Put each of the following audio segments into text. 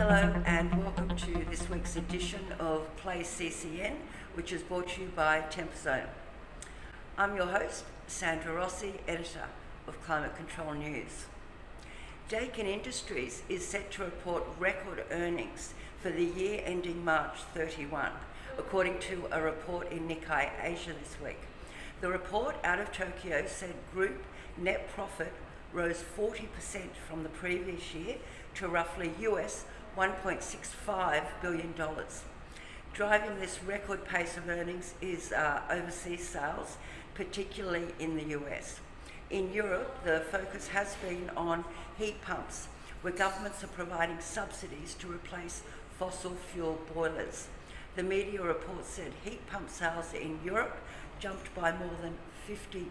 Hello and welcome to this week's edition of Play CCN, which is brought to you by Temperzone. I'm your host, Sandra Rossi, editor of Climate Control News. Daikin Industries is set to report record earnings for the year ending March 31, according to a report in Nikkei Asia this week. The report out of Tokyo said group net profit rose 40% from the previous year to roughly US $1.65 billion. Driving this record pace of earnings is overseas sales, particularly in the US. In Europe, the focus has been on heat pumps, where governments are providing subsidies to replace fossil fuel boilers. The media report said heat pump sales in Europe jumped by more than 50%.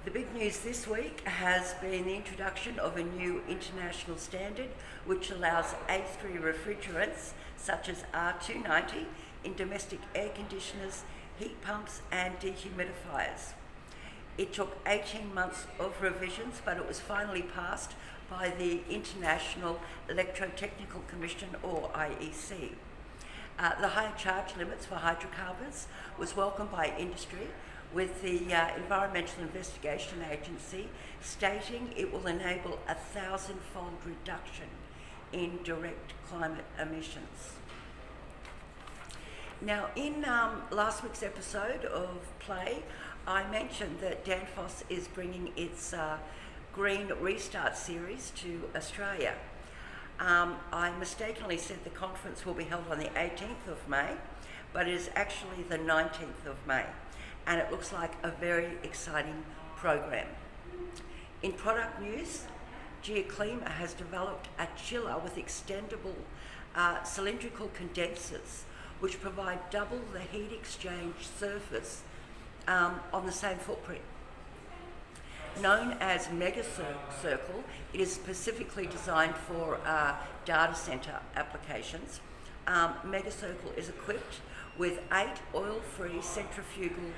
The big news this week has been the introduction of a new international standard which allows A3 refrigerants such as R290 in domestic air conditioners, heat pumps and dehumidifiers. It took 18 months of revisions, but it was finally passed by the International Electrotechnical Commission, or IEC. The higher charge limits for hydrocarbons was welcomed by industry, with the Environmental Investigation Agency stating it will enable a 1,000-fold reduction in direct climate emissions. Now, in last week's episode of Play, I mentioned that Danfoss is bringing its Green Restart series to Australia. I mistakenly said the conference will be held on the 18th of May, but it is actually the 19th of May. And it looks like a very exciting program. In product news, Geoclima has developed a chiller with extendable cylindrical condensers, which provide double the heat exchange surface on the same footprint. Known as MegaCircle, it is specifically designed for data center applications. MegaCircle is equipped with 8 oil-free centrifugal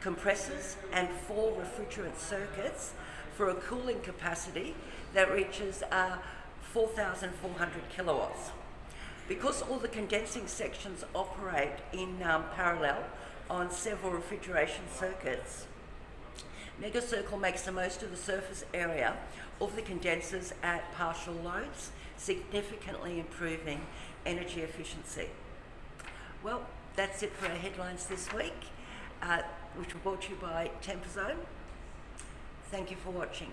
compressors and 4 refrigerant circuits for a cooling capacity that reaches 4,400 kilowatts. Because all the condensing sections operate in parallel on several refrigeration circuits, MegaCircle makes the most of the surface area of the condensers at partial loads, significantly improving energy efficiency. Well, that's it for our headlines this week, which were brought to you by Temperzone. Thank you for watching.